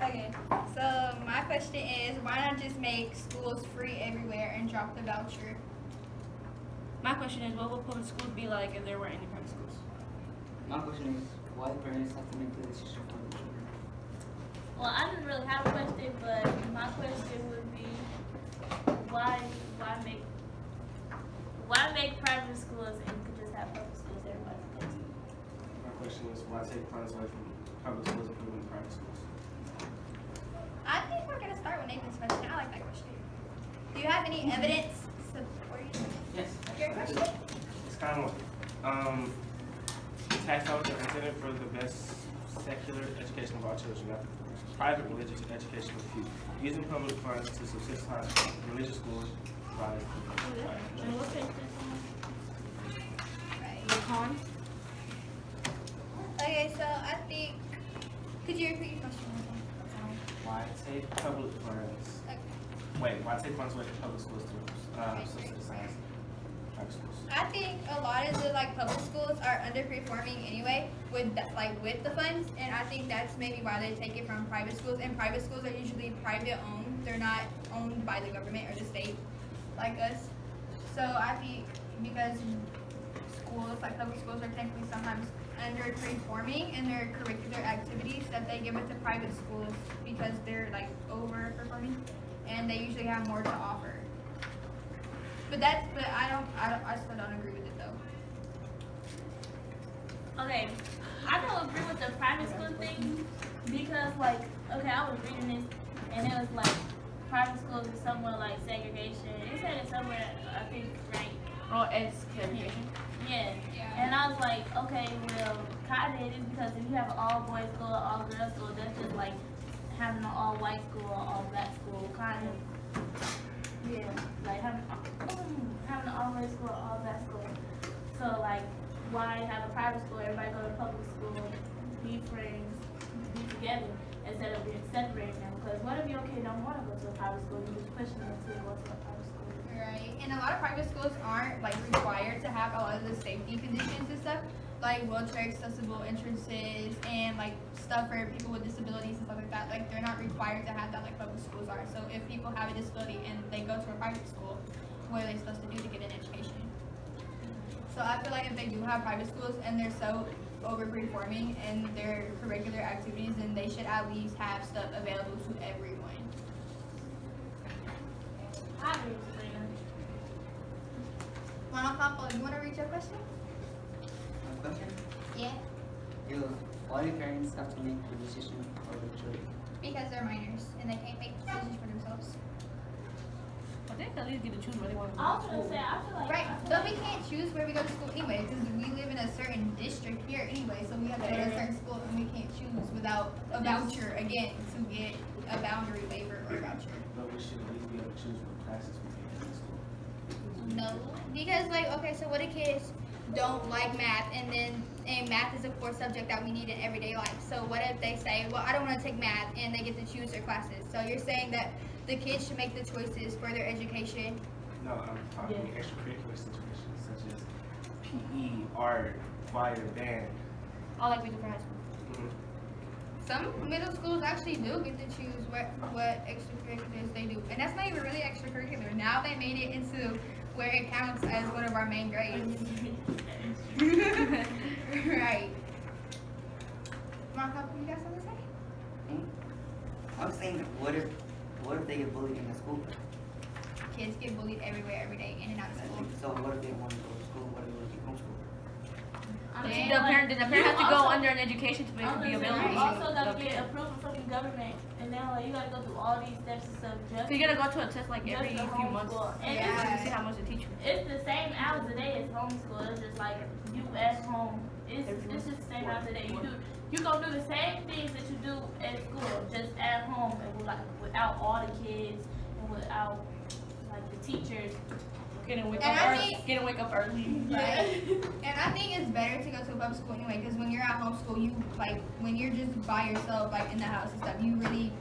Okay, so my question is, why not just make schools free everywhere and drop the voucher? My question is, what would public schools be like if there weren't any private schools? My question is, why do parents have to make the decision for the children? Well, I didn't really have a question, but my question would be, why make private schools and you could just have public schools everybody can go to? My question is, why take funds away from public schools and put them in private schools? I think we're gonna start with Nathan's question. I like that question. Do you have any evidence supporting Yes. your question? It's kind of tax dollars are intended for the best secular education of all children, not the private religious education of few. Using public funds to subsidize religious schools provides And what page is Right. The con? Okay, so I think. Could you repeat your question? why take public funds? Okay. Wait, why take funds away from public schools to subsidize private schools? I think a lot of the public schools are underperforming anyway with the funds, and I think that's maybe why they take it from private schools. And private schools are usually private owned; they're not owned by the government or the state like us. So I think because schools, public schools, are technically sometimes underperforming in their curricular activities, that they give it to private schools because they're overperforming, and they usually have more to offer. But I still don't agree with it though. Okay, I don't agree with the private school thing because, okay, I was reading this and it was private schools is somewhere segregation. It said it somewhere, I think, right? Oh, it's segregation. Yeah. Yeah. And I was like, okay, well, kind of it is because if you have an all boys school, all girls school, that's just like having an all white school or all black school, kind of. Yeah, like having an all white school or all black school. So why have a private school? Everybody go to public school, be friends, be together instead of being separating them. Because what if your kid don't want to go to a private school? You just pushing them to go to a private school. Right, and a lot of private schools aren't required to have a lot of the safety conditions and stuff, like wheelchair accessible entrances and stuff for people with disabilities and stuff like that. They're not required to have that like public schools are. So if people have a disability and they go to a private school, what are they supposed to do to get an education? So I feel like if they do have private schools and they're so overperforming in their curricular activities, then they should at least have stuff available to everyone. I agree with Sabrina. Ronald Campbell, you want to read your question? My question Yeah. is, why do parents have to make the decision for the children? Because they're minors and they can't make decisions for themselves. I think at least get to choose where they want to go. I was gonna say, I feel like. Right, but we can't choose where we go to school anyway, because we live in a certain district here anyway, so we have to go to a certain school and we can't choose without a voucher again to get a boundary waiver or voucher. But we should at least be able to choose what classes we take in school. No, because okay, so what if kids don't like math and math is a core subject that we need in everyday life. So what if they say, well, I don't want to take math, and they get to choose their classes. So you're saying that the kids should make the choices for their education? No, I'm talking extracurricular situations such as PE, art, choir, band. All like we do for high school. Some middle schools actually do get to choose what extracurriculars they do. And that's not even really extracurricular. Now they made it into where it counts as one of our main grades. Right. Marco, you got something to say? I'm saying, what if they get bullied in the school? Kids get bullied everywhere, every day, in and out of school. So what if they don't want to go to school? What if they want to keep homeschool? The parent has to go under an education to be available. You also gotta get approval from the government, and then you gotta go through all these steps and stuff just. So you gotta go to a test every just few months. homeschool. And To see how much the teacher. it's the same hours a day as homeschool. It's just you at home. It's just the same hours a day. You gonna do the same things that you do at school, just at home, and without all the kids and without the teachers. Getting wake up early. Right. And I think it's better to go to a public school anyway, because when you're at home school, you when you're just by yourself in the house and stuff, you really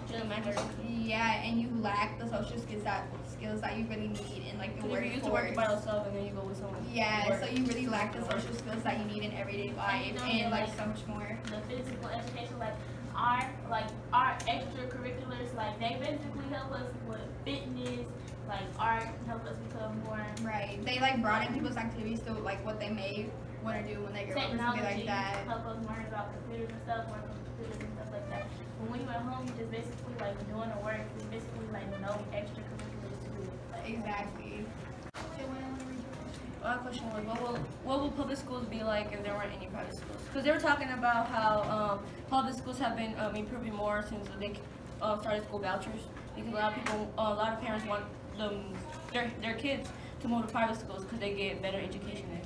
and you lack the social skills that you really need in the workforce. You used to work by yourself and then you go with someone. Yeah, so you really lack the social skills that you need in everyday life and so much more. The physical education, our extracurriculars, like they basically help us with fitness, like art, help us become more Right. They like broaden people's activities to like what they may want to do when they grow up or something technology, like that. help us learn about computers and stuff, work on computers and stuff like that. But when you're at home, you're just basically like doing the work. There's basically like no extracurriculars to do. Like, Exactly. My question was, what will public schools be like if there weren't any private schools? Because they were talking about how public schools have been improving more since they started school vouchers. Because a lot of parents want their kids to move to private schools because they get better education there.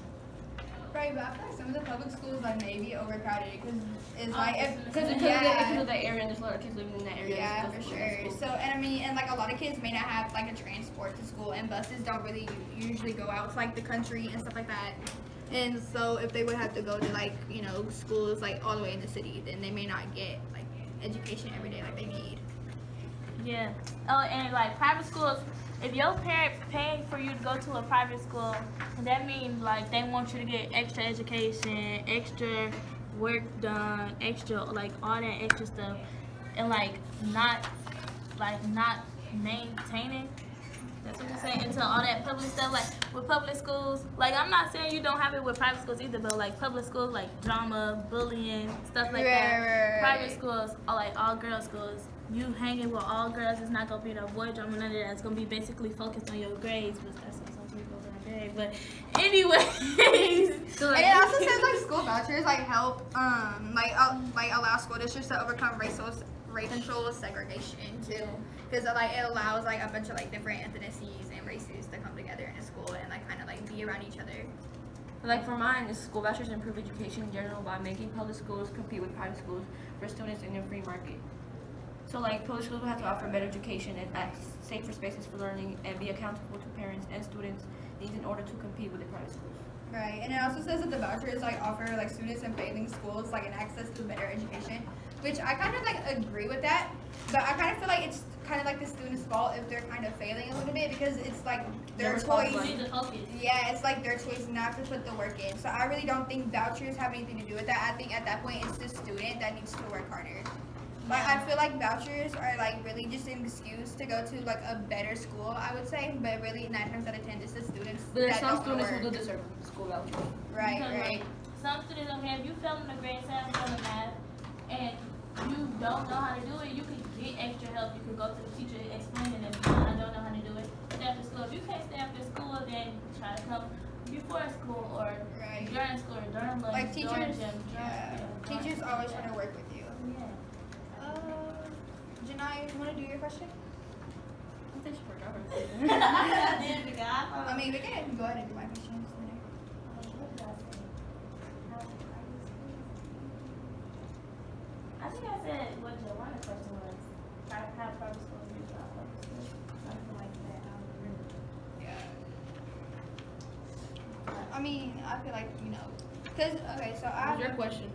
Right, but I feel like some of the public schools like may be overcrowded because it's like Because of the area, and there's a lot of kids living in that area. Yeah, so for that's sure. cool. So, and I mean, and like a lot of kids may not have like a transport to school, and buses don't really usually go out to like the country and stuff like that. And so, if they would have to go to like schools like all the way in the city, then they may not get like education every day like they need. yeah. Oh, and like private schools, if your parent paying for you to go to a private school, that means like they want you to get extra education, extra work done, extra like all that extra stuff, and like not maintaining. That's what you're saying. Into all that public stuff, like with public schools. Like I'm not saying you don't have it with private schools either, but like public schools, like drama, bullying, stuff like that. Right. Private schools are like all girls schools. You hanging with all girls, it's not gonna be no boy drama, none of that. It's gonna be basically focused on your grades, but that's what some people are doing. But anyways, so like, And it also says like school vouchers like help like allow school districts to overcome racial segregation too, because like it allows like a bunch of like different ethnicities and races to come together in a school and like kind of like be around each other. Like for mine, school vouchers improve education in general by making public schools compete with private schools for students in a free market. So like public schools will have to offer better education and safer spaces for learning and be accountable to parents and students' needs in order to compete with the private schools. Right, and it also says that the vouchers like offer like students in failing schools like an access to better education, which I kind of like agree with that, but I kind of feel like it's kind of like the students' fault if they're kind of failing a little bit because it's like their choice. you need to focus. Yeah, it's like their choice not to put the work in. So I really don't think vouchers have anything to do with that. I think at that point it's the student that needs to work harder. Like I feel like vouchers are like really just an excuse to go to like a better school, I would say, but really 9 times out of 10 it's the students. But there's that some don't students work. who do deserve school vouchers. Right, Because, right. like, some students, okay, if you fail in the grade 7 in math and you don't know how to do it, you can get extra help. You can go to the teacher and explain it, and I don't know how to do it. Stay after school. If you can't stay after school, then try to come before school or Right. during school or during lunch, Like during teachers, gym. teachers always try to work with you. Yeah. Janai, you want to do your question? I think she forgot her. I mean, we can go ahead and do my questions. I think I said what your one question was. How private schools do about public schools. Something like that. I don't remember. Yeah. I mean, I feel like, because, okay, so I... What's your question?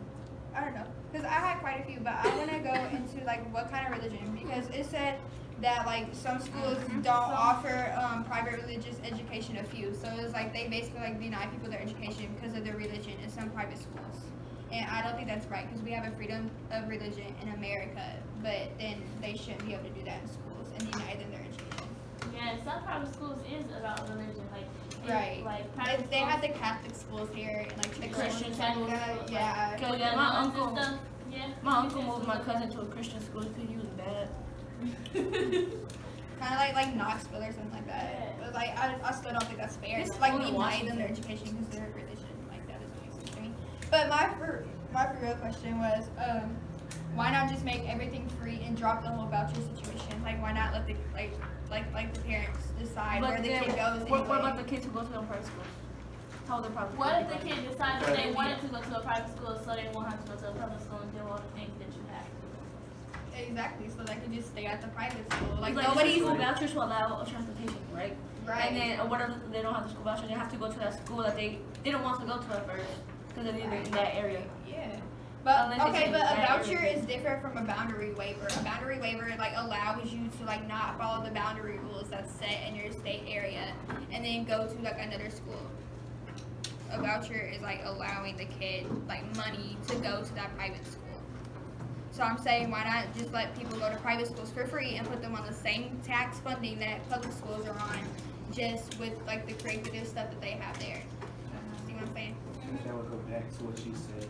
I don't know, because I had quite a few, but I want to go into like what kind of religion, because it said that like some schools don't offer private religious education. A few, so it's like they basically like deny people their education because of their religion in some private schools, and I don't think that's right because we have a freedom of religion in America, but then they shouldn't be able to do that in schools and deny them their education. Yeah, some private schools is about religion, like Right. Like private They schools. have the Catholic schools here and like The church Christian schools. schools. Yeah. Cause Yeah, my nuns and uncle, stuff. Yeah. my uncle moved my cousin to a Christian school because he was bad. Kind of like Knoxville or something like that. Yeah. But like I still don't think that's fair. It's It's like cool in deny them Washington. their education because their religion. Like that doesn't make sense to me. But my for real question was, why not just make everything free and drop the whole voucher situation? Like why not let the like the parents decide where the kid goes? What anyway? about the kids who go to the private school? How would their private What if school the be kid decides that they wanted to go to a private school, so they won't have to go to a public school and do all the things that you have to do? Exactly. So they could just stay at the private school. Like Like nobody's school vouchers to allow transportation, right? right. And then whatever they don't have the school voucher, they have to go to that school that they didn't want to go to at first because they live in that area. Yeah. But Unless okay, it's but a that voucher area. is different from a boundary waiver. A boundary waiver like allows you to like not follow the boundary rules that's set in your state area and then go to like another school. A voucher is like allowing the kid like money to go to that private school. So I'm saying, why not just let people go to private schools for free and put them on the same tax funding that public schools are on, just with like the curricular stuff that they have there. See what I'm saying? And that would go back to what you said.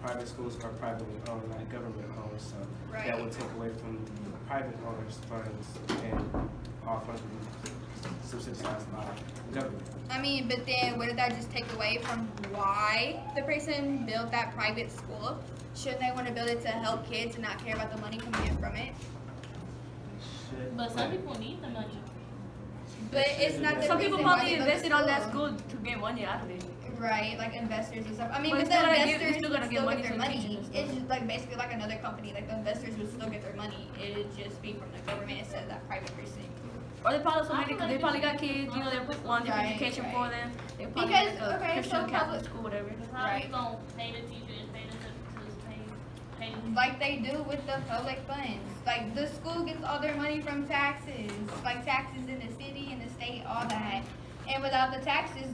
Private schools are privately owned, not government owned, so Right. that would take away from the private owners' funds and all funds would be subsidized by the government. I mean, but then what did that just take away from why the person built that private school? Shouldn't they want to build it to help kids and not care about the money coming in from it? Should- But some people need the money. But it's not the Some people reason why probably they built invested the on that school. school to get money out of it. Right, like investors and stuff. I mean, But but you the still gotta investors you still gotta would get still money get their for the money. teachers and stuff. It's just like basically like another company. Like the investors would still get their money. It'd just be from the government instead of that private person. Or they probably got kids, you know, they want different Right, education right. for them. They probably Because, like a okay, Christian so Catholic public- school, whatever. Because how Right. you gonna pay the teachers, pay the pay the Like they do with the public funds. Like the school gets all their money from taxes, like taxes in the city and the state, all that. And without the taxes,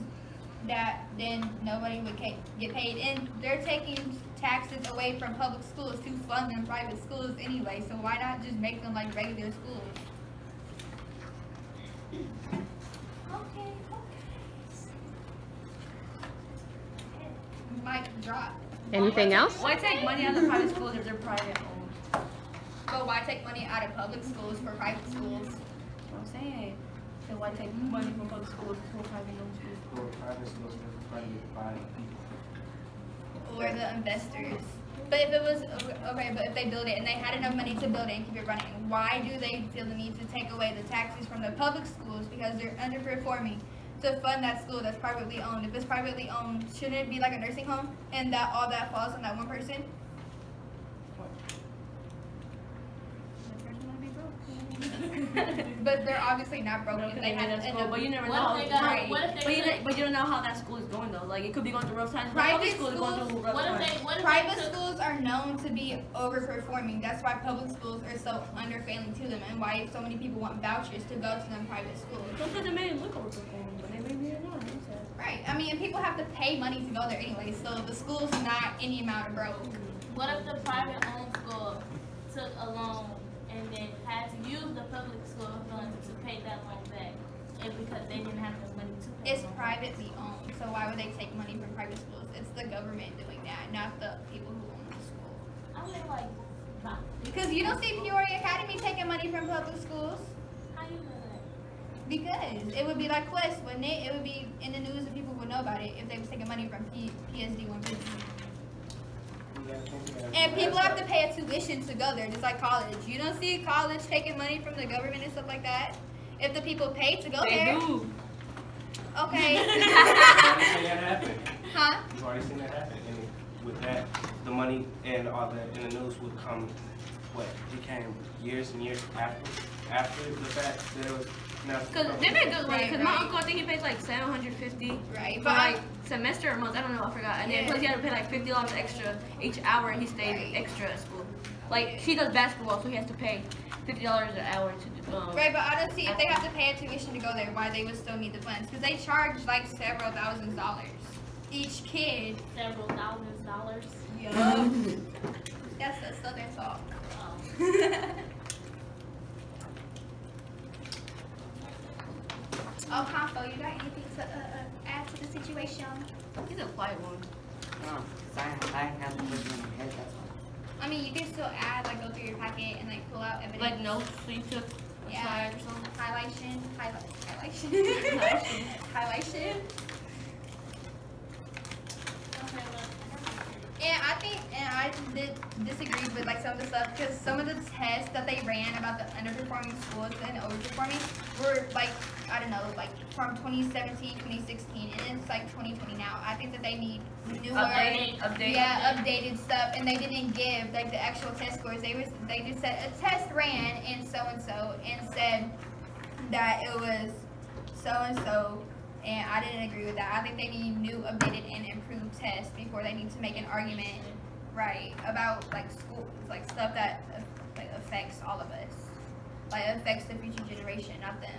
then nobody would get paid. And they're taking taxes away from public schools to fund them private schools anyway. So why not just make them like regular schools? Mic drop. Anything else? Why take money out of private schools if they're private owned? But why take money out of public schools for private schools? That's what I'm saying. So why take money from public schools for private owned schools? For private schools, they're funded by people. Or the investors. But if it was okay, but if they build it and they had enough money to build it and keep it running, why do they feel the need to take away the taxes from the public schools because they're underperforming to fund that school that's privately owned? If it's privately owned, shouldn't it be like a nursing home and that all that falls on that one person? The person wanna be broke. But they're obviously not broke. No, if they they made have that enough. school, but you never What know. if they got? Right. What if But they? but you don't know how that school is going though. Like it could be going through rough times. Private Public school is going schools- through rough What if times. they? What if Private they took, schools are known to be overperforming. That's why public schools are so underfailing to them, and why so many people want vouchers to go to them private schools. Sometimes they made it look overperforming, but they maybe not. Right. I mean, and people have to pay money to go there anyway, so the school's not any amount of broke. What if the private owned school took a loan and then had to use the public school funds to pay that loan back, and because they didn't have the money to pay? It's the loan. privately owned, so why would they take money from private schools? It's the government doing that, not the people who own the school. I mean, like, nah. Because you don't see Peoria Academy taking money from public schools. How you know that? Because it would be like Quest, wouldn't it? It would be in the news and people would know about it if they was taking money from PSD 150. And people have to pay a tuition to go there, just like college. You don't see college taking money from the government and stuff like that. If the people pay to go They there, do. okay. You've already seen that happen. Huh? You've already seen that happen. And with that, the money and all that in the news would come, it came years and years after the fact that it was announced. Cause they made good money. Right, Cause my right. uncle, I think he pays like $750 Right, for but like semester or month. I don't know. I forgot. And then Yeah. plus he had to pay like $50 extra each hour he stayed Right. extra at school. Like he does basketball, so he has to pay $50 an hour to do. right, but I don't see if they have to pay a tuition to go there, why they would still need the funds? Because they charge like several $1000s each kid. Several $1,000s. Yup. That's the Southern talk. Oh, Compo, you got anything to add to the situation? He's a quiet one. No, 'cause I have the vision in my head, that's all. I mean, you can still add, like, go through your packet and, like, pull out evidence. Like notes you took Yeah. aside or something. Highlightation. Highlightation. Highlightation. Okay, well, And I did disagree with like some of the stuff because some of the tests that they ran about the underperforming schools and overperforming were like, I don't know, like from 2017, 2016, and it's like 2020 now. I think that they need newer, Update. yeah, updated stuff, and they didn't give like the actual test scores. They just said a test ran and so and said that it was so and so. And I didn't agree with that. I think they need new, updated, and improved tests before they need to make an argument, right, about like schools, like stuff that like affects all of us, like affects the future generation, not them.